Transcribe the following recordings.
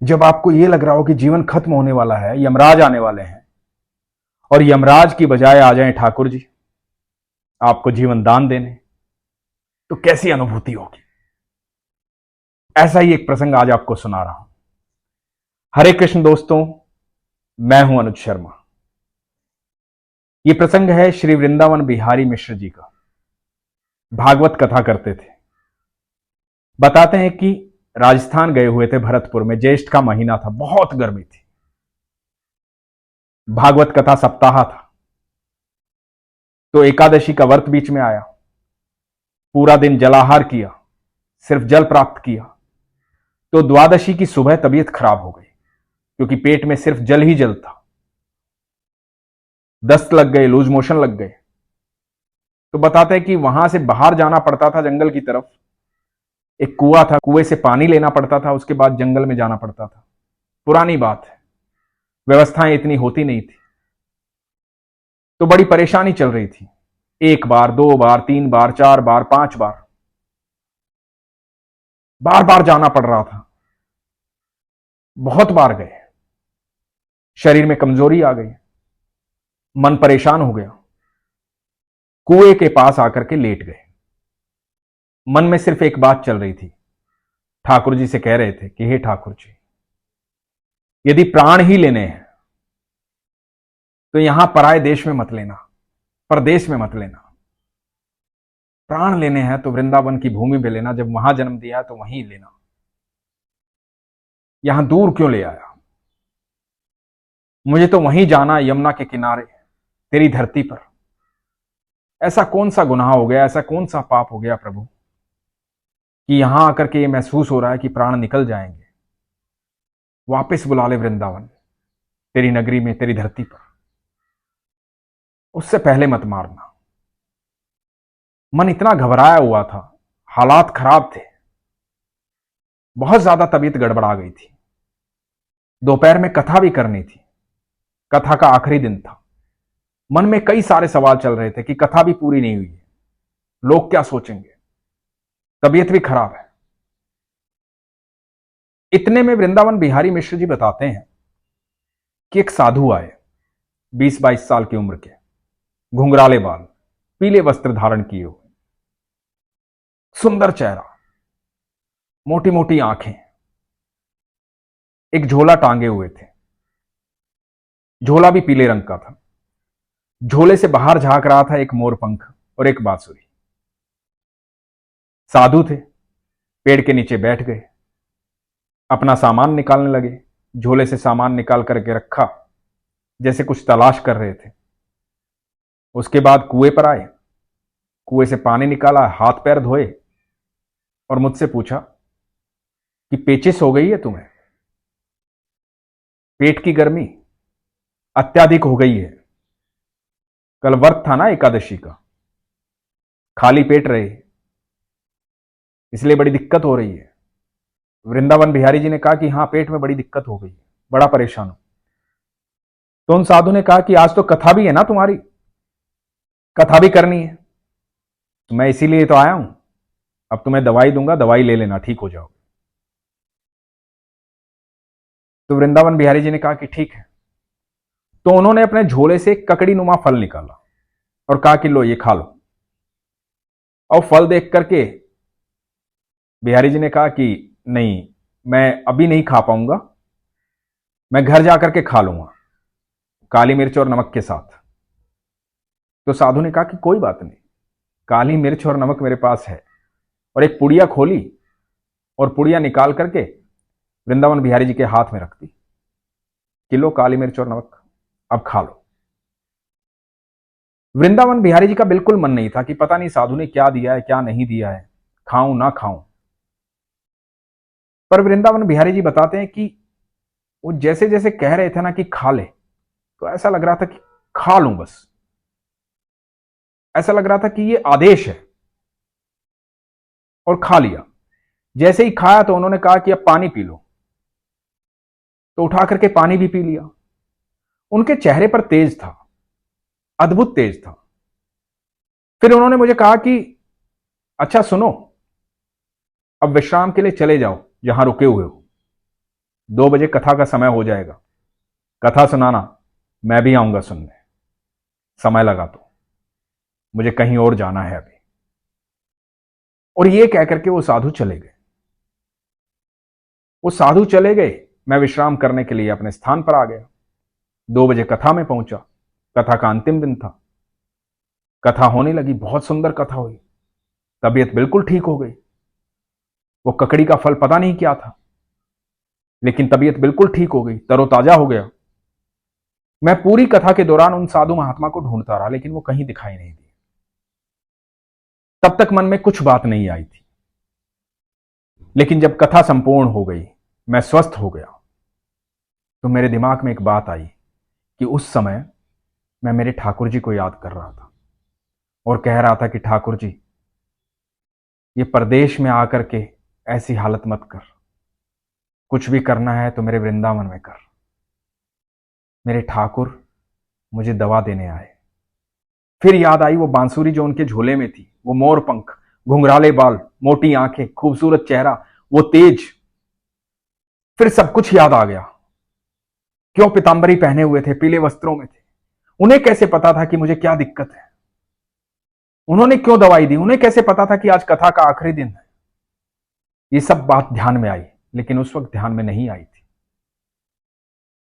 जब आपको यह लग रहा हो कि जीवन खत्म होने वाला है, यमराज आने वाले हैं, और यमराज की बजाय आ जाएं ठाकुर जी आपको जीवन दान देने, तो कैसी अनुभूति होगी। ऐसा ही एक प्रसंग आज आपको सुना रहा हूं। हरे कृष्ण दोस्तों, मैं हूं अनुज शर्मा। यह प्रसंग है श्री वृंदावन बिहारी मिश्र जी का। भागवत कथा करते थे। बताते हैं कि राजस्थान गए हुए थे भरतपुर में। ज्येष्ठ का महीना था, बहुत गर्मी थी। भागवत कथा सप्ताह था, तो एकादशी का व्रत बीच में आया। पूरा दिन जलाहार किया, सिर्फ जल प्राप्त किया। तो द्वादशी की सुबह तबीयत खराब हो गई, क्योंकि पेट में सिर्फ जल ही जल था। दस्त लग गए, लूज मोशन लग गए। तो बताते हैं कि वहां से बाहर जाना पड़ता था जंगल की तरफ। एक कुआं था, कुएं से पानी लेना पड़ता था, उसके बाद जंगल में जाना पड़ता था। पुरानी बात है, व्यवस्थाएं इतनी होती नहीं थी, तो बड़ी परेशानी चल रही थी। 1 बार, 2 बार, 3 बार, 4 बार, 5 बार, बार बार जाना पड़ रहा था। बहुत बार गए, शरीर में कमजोरी आ गई, मन परेशान हो गया। कुएं के पास आकर के लेट गए। मन में सिर्फ एक बात चल रही थी। ठाकुर जी से कह रहे थे कि हे ठाकुर जी, यदि प्राण ही लेने हैं तो यहां पराए देश में मत लेना, परदेश में मत लेना। प्राण लेने हैं तो वृंदावन की भूमि पे लेना। जब वहां जन्म दिया तो वहीं लेना, यहां दूर क्यों ले आया। मुझे तो वहीं जाना, यमुना के किनारे, तेरी धरती पर। ऐसा कौन सा गुनाह हो गया, ऐसा कौन सा पाप हो गया प्रभु, कि यहां आकर के ये महसूस हो रहा है कि प्राण निकल जाएंगे। वापस बुला ले वृंदावन, तेरी नगरी में, तेरी धरती पर। उससे पहले मत मारना। मन इतना घबराया हुआ था, हालात खराब थे, बहुत ज्यादा तबीयत गड़बड़ा गई थी। दोपहर में कथा भी करनी थी, कथा का आखिरी दिन था। मन में कई सारे सवाल चल रहे थे कि कथा भी पूरी नहीं हुई है, लोग क्या सोचेंगे, तबीयत भी खराब है। इतने में वृंदावन बिहारी मिश्र जी बताते हैं कि एक साधु आए, 20-22 साल की उम्र के, घुंघराले बाल, पीले वस्त्र धारण किए हुए, सुंदर चेहरा, मोटी मोटी आंखें, एक झोला टांगे हुए थे। झोला भी पीले रंग का था। झोले से बाहर झांक रहा था एक मोरपंख और एक बांसुरी। साधु थे, पेड़ के नीचे बैठ गए, अपना सामान निकालने लगे। झोले से सामान निकाल करके रखा, जैसे कुछ तलाश कर रहे थे। उसके बाद कुएं पर आए, कुएं से पानी निकाला, हाथ पैर धोए और मुझसे पूछा कि पेचिश हो गई है तुम्हें, पेट की गर्मी अत्याधिक हो गई है। कल व्रत था ना एकादशी का, खाली पेट रहे, इसलिए बड़ी दिक्कत हो रही है। वृंदावन बिहारी जी ने कहा कि हां, पेट में बड़ी दिक्कत हो गई, बड़ा परेशान हूं। तो उन साधु ने कहा कि आज तो कथा भी है ना तुम्हारी, कथा भी करनी है, तो मैं इसीलिए तो आया हूं। अब तुम्हें दवाई दूंगा, दवाई ले लेना, ठीक हो जाओगे। तो वृंदावन बिहारी जी ने कहा कि ठीक है। तो उन्होंने अपने झोले से एक ककड़ी नुमा फल निकाला और कहा कि लो, ये खा लो। और फल देख करके बिहारी जी ने कहा कि नहीं, मैं अभी नहीं खा पाऊंगा, मैं घर जाकर के खा लूंगा, काली मिर्च और नमक के साथ। तो साधु ने कहा कि कोई बात नहीं, काली मिर्च और नमक मेरे पास है। और एक पुड़िया खोली और पुड़िया निकाल करके वृंदावन बिहारी जी के हाथ में रख दी कि लो, काली मिर्च और नमक, अब खा लो। वृंदावन बिहारी जी का बिल्कुल मन नहीं था कि पता नहीं साधु ने क्या दिया है, क्या नहीं दिया है, खाऊं ना खाऊं। पर वृंदावन बिहारी जी बताते हैं कि वो जैसे जैसे कह रहे थे ना कि खा ले, तो ऐसा लग रहा था कि खा लूं बस। ऐसा लग रहा था कि ये आदेश है, और खा लिया। जैसे ही खाया तो उन्होंने कहा कि अब पानी पी लो, तो उठा करके पानी भी पी लिया। उनके चेहरे पर तेज था, अद्भुत तेज था। फिर उन्होंने मुझे कहा कि अच्छा सुनो, अब विश्राम के लिए चले जाओ जहां रुके हुए हो। 2 बजे कथा का समय हो जाएगा, कथा सुनाना, मैं भी आऊंगा सुनने। समय लगा तो, मुझे कहीं और जाना है अभी। और ये कहकर के वो साधु चले गए। वो साधु चले गए, मैं विश्राम करने के लिए अपने स्थान पर आ गया। 2 बजे कथा में पहुंचा, कथा का अंतिम दिन था। कथा होने लगी, बहुत सुंदर कथा हुई, तबीयत बिल्कुल ठीक हो गई। वो ककड़ी का फल पता नहीं क्या था, लेकिन तबीयत बिल्कुल ठीक हो गई, तरोताजा हो गया। मैं पूरी कथा के दौरान उन साधु महात्मा को ढूंढता रहा, लेकिन वो कहीं दिखाई नहीं दिए। तब तक मन में कुछ बात नहीं आई थी, लेकिन जब कथा संपूर्ण हो गई, मैं स्वस्थ हो गया, तो मेरे दिमाग में एक बात आई कि उस समय मैं मेरे ठाकुर जी को याद कर रहा था और कह रहा था कि ठाकुर जी, ये परदेश में आकर के ऐसी हालत मत कर, कुछ भी करना है तो मेरे वृंदावन में कर। मेरे ठाकुर मुझे दवा देने आए। फिर याद आई वो बांसुरी जो उनके झोले में थी, वो मोर पंख, घुंघराले बाल, मोटी आंखें, खूबसूरत चेहरा, वो तेज। फिर सब कुछ याद आ गया। क्यों पीतांबरी पहने हुए थे, पीले वस्त्रों में थे, उन्हें कैसे पता था कि मुझे क्या दिक्कत है? उन्होंने क्यों दवाई दी? उन्हें कैसे पता था कि आज कथा का आखिरी दिन है? ये सब बात ध्यान में आई, लेकिन उस वक्त ध्यान में नहीं आई थी।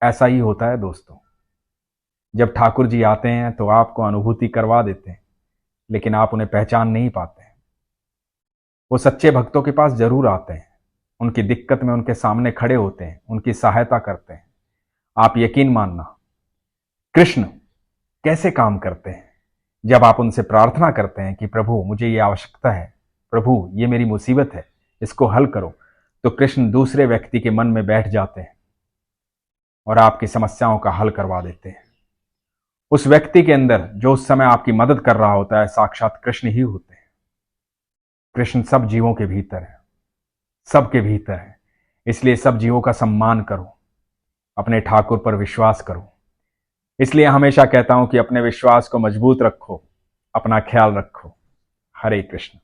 ऐसा ही होता है दोस्तों, जब ठाकुर जी आते हैं तो आपको अनुभूति करवा देते हैं, लेकिन आप उन्हें पहचान नहीं पाते हैं। वो सच्चे भक्तों के पास जरूर आते हैं, उनकी दिक्कत में उनके सामने खड़े होते हैं, उनकी सहायता करते हैं। आप यकीन मानना, कृष्ण कैसे काम करते हैं। जब आप उनसे प्रार्थना करते हैं कि प्रभु मुझे ये आवश्यकता है, प्रभु ये मेरी मुसीबत है, इसको हल करो, तो कृष्ण दूसरे व्यक्ति के मन में बैठ जाते हैं और आपकी समस्याओं का हल करवा देते हैं। उस व्यक्ति के अंदर जो उस समय आपकी मदद कर रहा होता है, साक्षात कृष्ण ही होते हैं। कृष्ण सब जीवों के भीतर है, सबके भीतर है। इसलिए सब जीवों का सम्मान करो, अपने ठाकुर पर विश्वास करो। इसलिए हमेशा कहता हूं कि अपने विश्वास को मजबूत रखो, अपना ख्याल रखो। हरे कृष्ण।